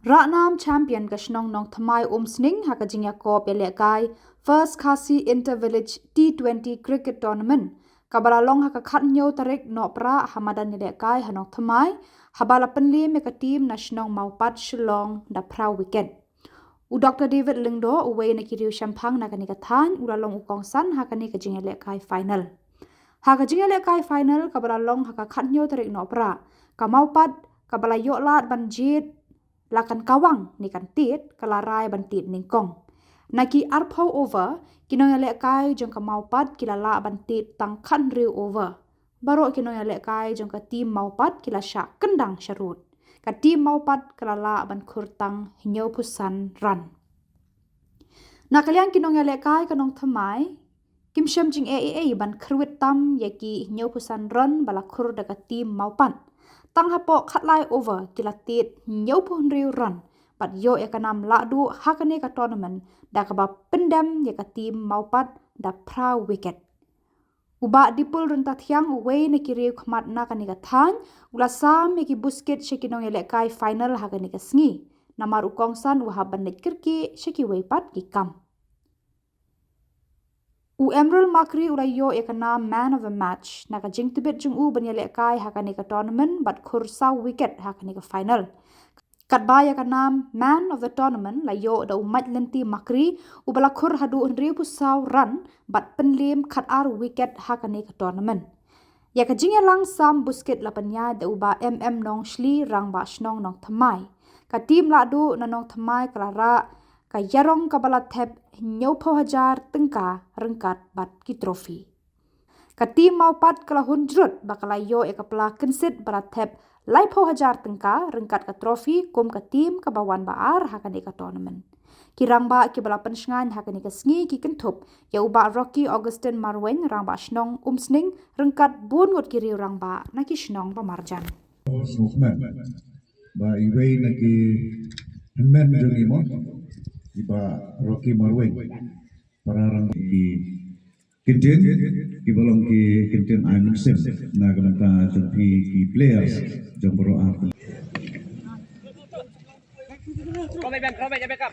Ratnam champion kashnong nong thamai sning hakajinya ko pelekai first Khasi Inter-Village T20 cricket tournament kabalalong hakakhatnyo tarik no pra hamadan nelekai hanong thamai habala penli meka team nasional maupat Shillong da pra wicket. Dr. David Lingdo uwe na kiriu shampang na kanika than ulalong ukong san hakani kajinya lekai final. Hakajinya lekai final kabalalong hakakhatnyo tarik no pra kamaupat kabala yoklat banjit lakan kawang ni kan tit kalarai bantit ningkong. Naki arpau over kinong lekai jong kamaupat kilala bantit tang kan riu over. Baru kinong lekai jong ka tim maupat kila syak kendang syarut. Ka tim maupat kalala ban kurtang hinyo pusan run. Nakalian kinong lekai kanong thamai kim syam jing AAA ban kerwit tam yaki hinyo pusan run bala kur daga tim maupat. Tang hapo khatlai over kilatit nyau pun riu run pat yo ekanam ladu hakane ka tournament da ka ba pendam ya ka tim maupat da pra wicket. Uba dipul renta thiang uwe na kiriu khmat na kanika than ulasam ki busket shekinong elekai final hakane ka sngi namar ukong san uhaban net kirki sheki weipat ki kam. Emerald Makri ulayo ekana man of the match naka jing tibet jung banyale kai hakani ka tournament but kursa wicket hakani ka final. Katbaya kanam man of the tournament layo da umat lenti Makri ubala kur hadu unriu pusau run but penlim khat ar wicket hakani ka tournament. Ya ka jing lang sam busket lapanya da uba nong shli rang ba shnong nong thamai. Ka team ladu na nong thamai kalara ka yarong kabala thep nyau pau hajar tengka rengkat bat ki trofi. Ka tim maupat kala hundrut bakala yo ekapla kensit barat thep lai pau hajar tengka rengkat ka trofi kum ka tim ka bawan baar hakan eka tournament. Kirang ba ki bala pensngan hakan eka sngi ki kentup ya uba Rocky Augustin Marwen rang ba shnong sning rengkat bun ngot kiri rang ba naki shnong ba marjan. Ba iwe naki men jongi mo iba Rocky Marwen pararang di kintin ibalong ki kintin I'm sim na gamanta jompi ki players jombro aku backup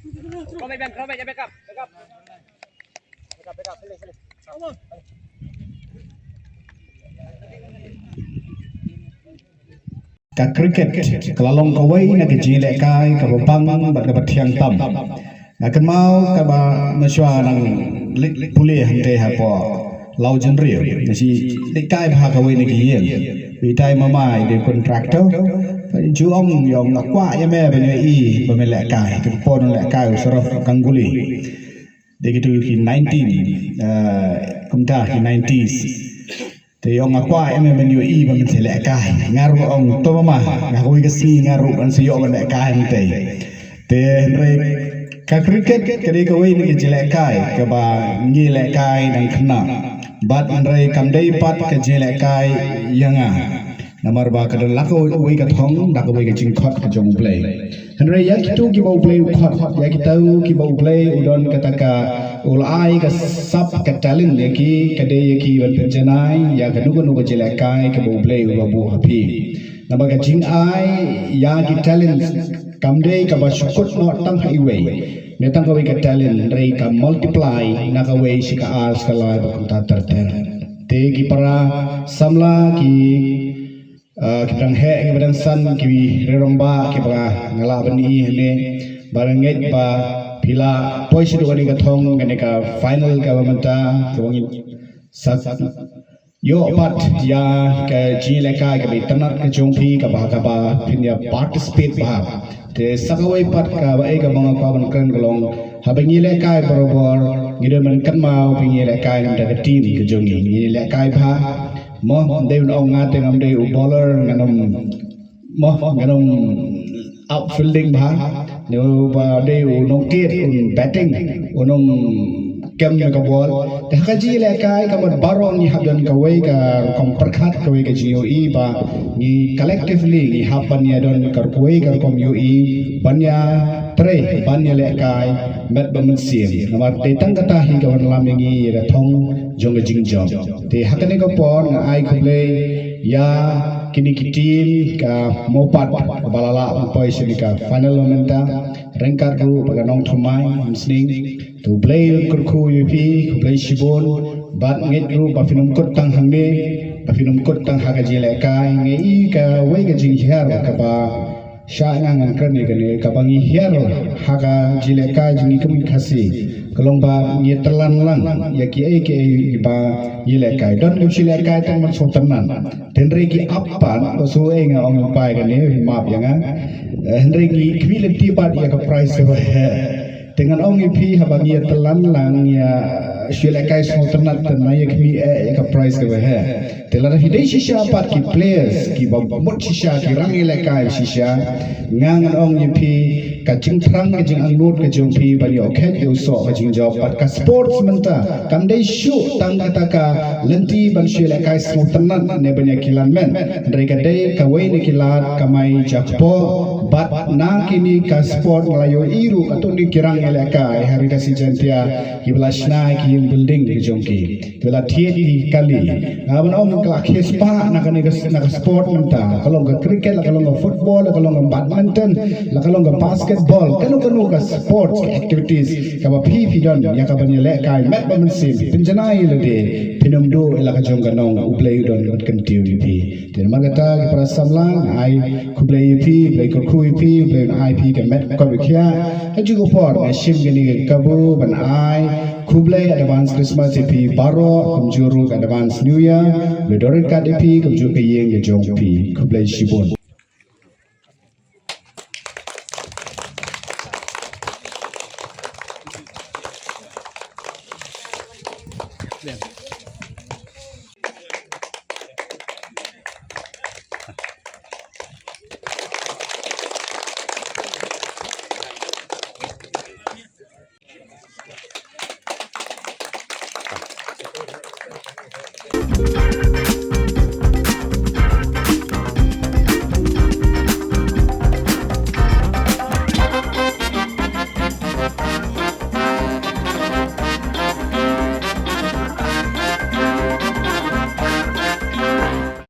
sini ka cricket kelalong kawai na kejilek kai ka bang bat ka bathiang tam na kan mau ka ba maswa nang pulih hante ha po lau jen riu si kai ba kawai na kiyeng wi tai mamai de contractor ju ong yong na kwa ya me ba i ba me lek kai ka pon lek kai sorof kanguli de gitu ki 19 kumta ki 90s te yong akwa em menu i ba men lek kai ngaru ong to mama ngaru ka si ngaru an si yo lek kai te re ka cricket ke de ko ni ke lek kai ke ba ngi lek kai nang khna bat an re kam dei pat ke lek kai yanga namar ba ka lako wi ka thong dak wi ka jing khot ka jong play han re yak tu ki bo play khot yak tu ki bo play udon kataka ulai ka sub ka talent leki kade yaki ban penjanai ya kanu ka jelekai ka bo play babu happy nabaga jing ai ya ki talent kamde ka ba shukut no tang highway netang ka ka talent rei ka multiply na ka way si ka ars ka lai ba kunta terter te ki para samla ki kita he kita san kiwi reromba kita ngala bani hene baranget ba pila poisi do ni kathong ngene ka final government ta kawangin sat yo pat ya ka jile ka ka bitanat ka jongpi ka ba pinya participate ba te sakawai pat ka ba ka mga kawan kan galong habangi le kai barobor ngidon man kan mau pingi le kai nam da team ka jongi ni le kai ba mo David ong nga tengam de bowler nganom mo nganom outfielding ba ne ba de nong tiet batting unong kem ka ball te hakaji le kai ka man barong ni habdan ka way ka kom perkhat ka way ka GOE ba ni collectively ni hapan ya don ka way ka kom UE banya tre banya le kai met ba man sim namar te tang kata hi ka wan lam ngi ra thong jong jing jong te hakane ko pon ai khule ya kini ki team ka mopat balala poi sini ka final momenta rengkar ru paga nong thumai sning to play kurku yupi ku play shibon bat ngit ru ba finum kot tang hangne ba finum kot tang ha ka jele kai ngai ka wei ka jing her ka ba sha ngan kan ni kan ka bangi her ha ka jele kai jing kum khasi kalong ba ngi telan lang ya ki ai ke ba jele kai don ku jele kai tang man so tanan den re ki appan ko so ai nga ong pai kan ni map yang Henry ki quality part ya ka price ka dengan ong ipi habangi telan lang ya shile kai so tanat na ya kmi ya ka price ka telan hidai shisha part ki players ki ba mot shisha ki rang ile kai shisha ngang ong ipi ka jing thrang ka jing angnut ka jong pi ba yo khet yo so ka jing job part ka sports menta kam dai shoot tang kata ka lenti ban shile kai so tanat ne banya kilan men dai ka dai ka wei ni kilat kamai jakpo bat na kini ka sport nglayo iru atau ni kirang ele kai hari ka si jantia ki belasna ki building ki jongki kala thiet ki kali ngaban om ka khespa na ka ni ka sport menta kalau ka cricket la kalau ka football la kalau ka badminton la kalau ka basketball kanu ka sports activities ka ba phi don ya ka ban ele kai met ba man sim pinjanai le de pinum do ela ka jong ka nong uplay don kan tiu pi ten magata ki para samlang ai kuplay pi play ko IP play IP ka met ko bikhya haji ko por shim gani kabu ban ai kublai advance Christmas IP baro kumjuru advance New Year le dorin ka IP kumjuru ka yeng ge jong pi kublai shibon Yeah.